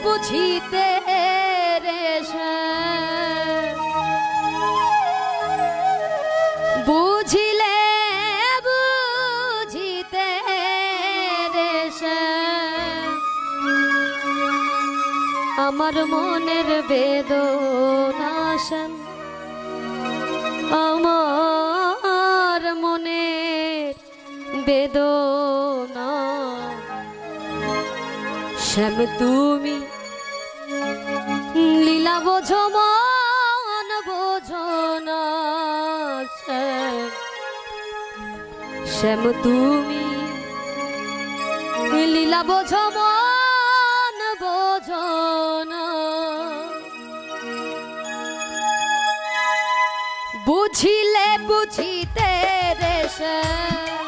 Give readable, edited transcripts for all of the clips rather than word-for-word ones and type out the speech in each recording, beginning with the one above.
বুঝিতে রে বুঝিলে বুঝিতে রে আমার মনের বেদনা শ্যাম, আমার মনের বেদনা শ্যাম তুমি লীলা বোঝো মন বোঝো না শ্যাম, শ্যাম তুমি লীলা বোঝো মন বোঝো না। বুঝিলে বুঝিতে রে শ্যাম,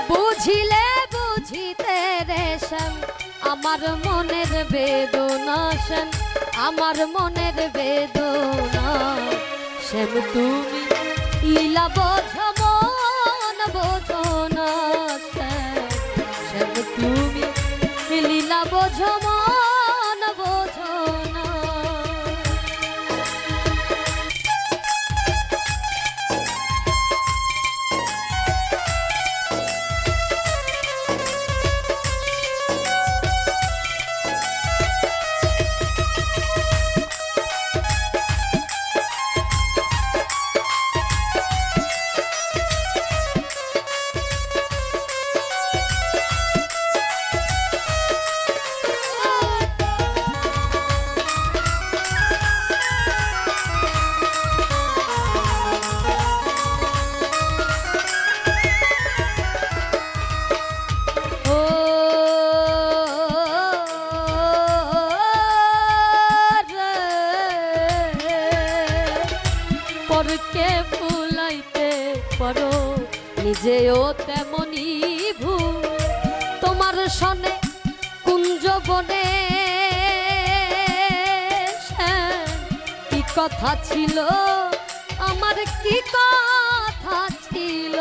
বুঝিলে বুঝিতে রে শ্যাম আমার মনের বেদনা শ্যাম, আমার মনের বেদনা শ্যাম তুমি লীলা বোঝো মন বোঝো না শ্যাম, শ্যাম তুমি লীলা বোঝো মন বোঝো না। পরকে ভুলাইতে পারো নিজেও তেমনি ভুল, তোমার সনে কুঞ্জ বনে কি কথা ছিল আমার কি কথা ছিল,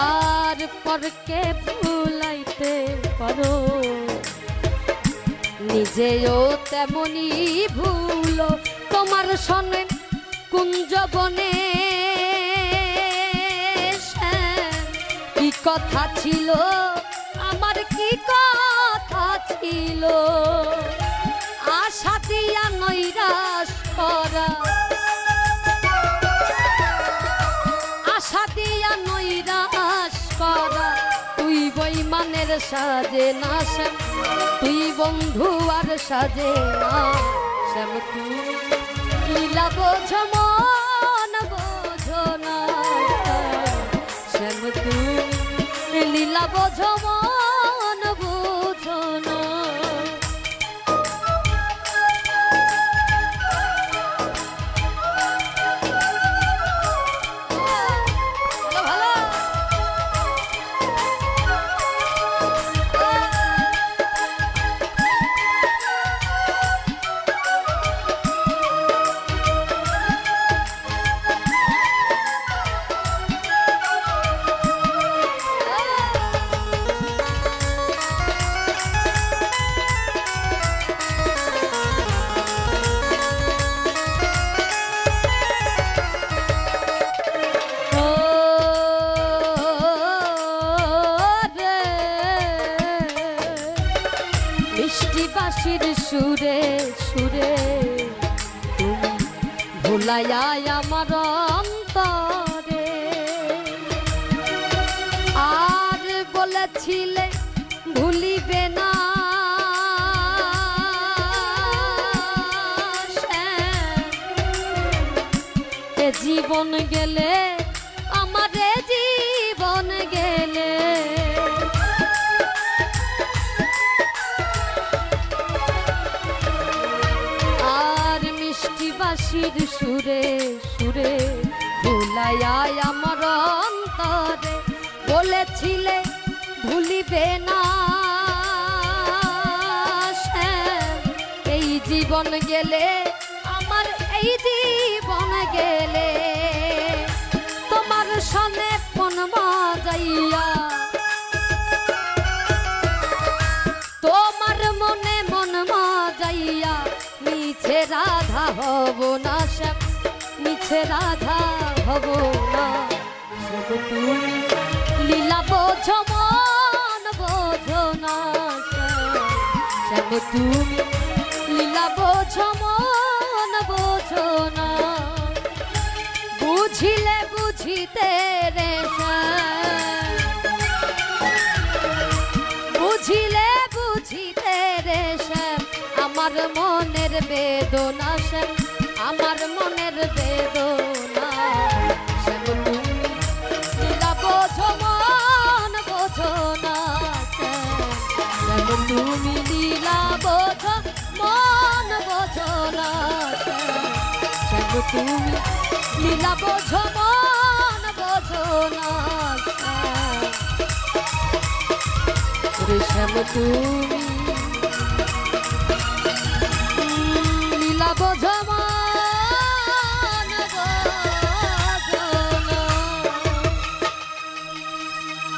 আর পরকে ভুলাইতে পারো নিজেও তেমনি ভুল, তোমার সনে কুঞ্জ বনে কি কথা ছিল আমার কি কথা ছিল, আশা দিয়া নৈরাশ করা, আশা দিয়া নৈরাশ করা তুই বেঈমানের সাজে না শ্যাম, তুই বন্ধু আর সাজে না শ্যাম তুই লীলা বোঝো মন বোঝো না শ্যাম তুই লীলা বোঝো মন বোঝো না। মিষ্টি বাঁশির সুরে সুরে তুমি ভুলাইয়া আমার অন্তরে, আর বলেছিলে ভুলিবে না এ জীবন গেলে আমার জীবন গেলে, বাঁশির সুরে সুরে ভুলাইয়া আমার অন্তরে বলেছিলে ভুলিবে না শ্যাম, এই জীবন গেলে আমার এই জীবন গেলে কাছে রাধা হব না। শ্যাম তুমি লীলা বোঝো মন বোঝো না, শ্যাম তুমি লীলা বোঝো মন বোঝো না। বুঝিলে বুঝিতে রে শ্যাম, বুঝিলে বুঝিতে রে শ্যাম আমার মনের বেদনা, শ্যাম আমার মনের বেদনা। শ্যাম তুমি লীলা বোঝো মন বোঝো না, শ্যাম তুমি লীলা বোঝো মন বোঝো না, শ্যাম তুমি লীলা বোঝো মন বোঝো না। শ্যাম তুমি